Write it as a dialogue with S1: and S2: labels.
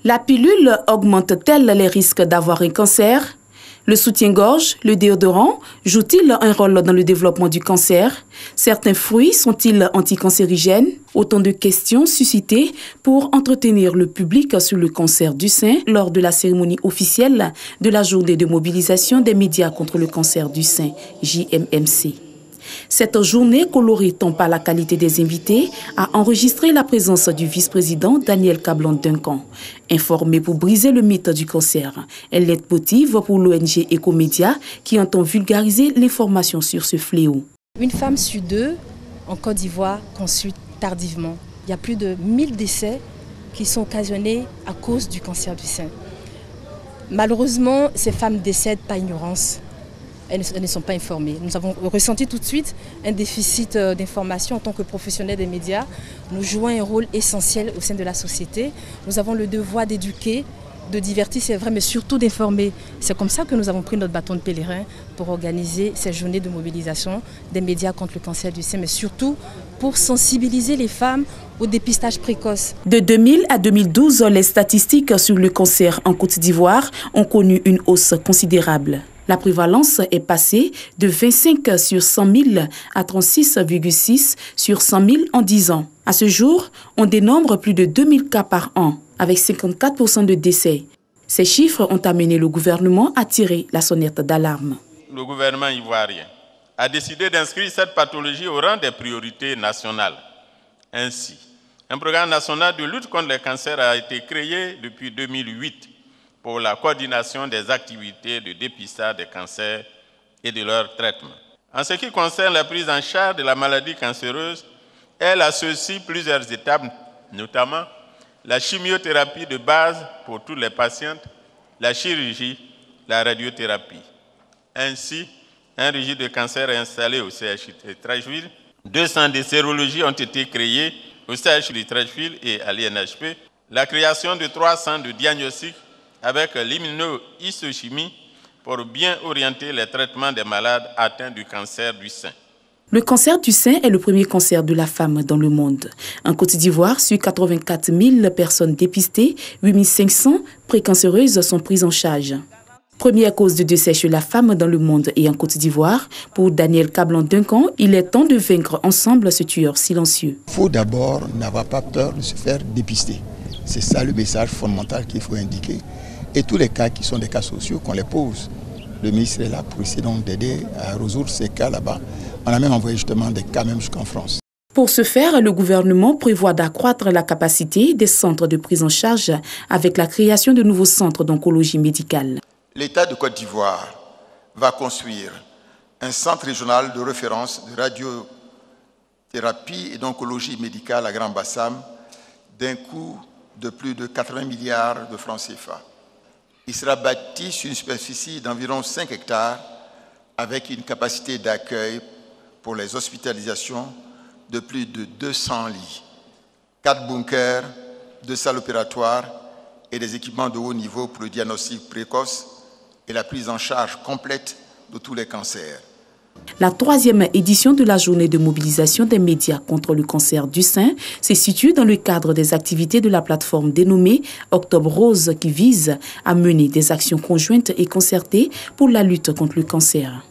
S1: La pilule augmente-t-elle les risques d'avoir un cancer? Le soutien-gorge, le déodorant, joue-t-il un rôle dans le développement du cancer? Certains fruits sont-ils anticancérigènes? Autant de questions suscitées pour entretenir le public sur le cancer du sein lors de la cérémonie officielle de la journée de mobilisation des médias contre le cancer du sein, JMMC. Cette journée, colorée tant par la qualité des invités, a enregistré la présence du vice-président Daniel Kablan-Duncan. Informé pour briser le mythe du cancer, elle est motive pour l'ONG Ecomédia qui entend vulgariser l'information sur ce fléau.
S2: Une femme sur deux en Côte d'Ivoire consulte tardivement. Il y a plus de 1000 décès qui sont occasionnés à cause du cancer du sein. Malheureusement, ces femmes décèdent par ignorance. Elles ne sont pas informées. Nous avons ressenti tout de suite un déficit d'information en tant que professionnels des médias. Nous jouons un rôle essentiel au sein de la société. Nous avons le devoir d'éduquer, de divertir, c'est vrai, mais surtout d'informer. C'est comme ça que nous avons pris notre bâton de pèlerin pour organiser ces journées de mobilisation des médias contre le cancer du sein, mais surtout pour sensibiliser les femmes au dépistage précoce. De 2000 à 2012, les statistiques sur le cancer en Côte d'Ivoire ont connu une hausse considérable. La prévalence est passée de 25 sur 100 000 à 36,6 sur 100 000 en 10 ans. À ce jour, on dénombre plus de 2000 cas par an, avec 54% de décès. Ces chiffres ont amené le gouvernement à tirer la sonnette d'alarme.
S3: Le gouvernement ivoirien a décidé d'inscrire cette pathologie au rang des priorités nationales. Ainsi, un programme national de lutte contre les cancers a été créé depuis 2008 pour la coordination des activités de dépistage des cancers et de leur traitement. En ce qui concerne la prise en charge de la maladie cancéreuse, elle associe plusieurs étapes, notamment la chimiothérapie de base pour toutes les patientes, la chirurgie, la radiothérapie. Ainsi, un registre de cancer est installé au CHU de Treichville. 2 centres de sérologie ont été créés au CHU de Treichville et à l'INHP. La création de 3 centres de diagnostic avec l'immunohistochimie pour bien orienter les traitements des malades atteints du cancer du sein.
S1: Le cancer du sein est le premier cancer de la femme dans le monde. En Côte d'Ivoire, sur 84 000 personnes dépistées, 8 500 précancéreuses sont prises en charge. Première cause de décès chez la femme dans le monde et en Côte d'Ivoire, pour Daniel Kablan-Duncan, il est temps de vaincre ensemble ce tueur silencieux.
S4: Il faut d'abord n'avoir pas peur de se faire dépister. C'est ça le message fondamental qu'il faut indiquer. Et tous les cas qui sont des cas sociaux, qu'on les pose. Le ministre est là pour essayer donc d'aider à résoudre ces cas là-bas. On a même envoyé justement des cas même jusqu'en France.
S1: Pour ce faire, le gouvernement prévoit d'accroître la capacité des centres de prise en charge avec la création de nouveaux centres d'oncologie médicale.
S5: L'État de Côte d'Ivoire va construire un centre régional de référence de radiothérapie et d'oncologie médicale à Grand Bassam d'un coût de plus de 80 milliards de francs CFA. Il sera bâti sur une superficie d'environ 5 hectares avec une capacité d'accueil pour les hospitalisations de plus de 200 lits, 4 bunkers, 2 salles opératoires et des équipements de haut niveau pour le diagnostic précoce et la prise en charge complète de tous les cancers.
S1: La 3e édition de la journée de mobilisation des médias contre le cancer du sein se situe dans le cadre des activités de la plateforme dénommée Octobre Rose qui vise à mener des actions conjointes et concertées pour la lutte contre le cancer.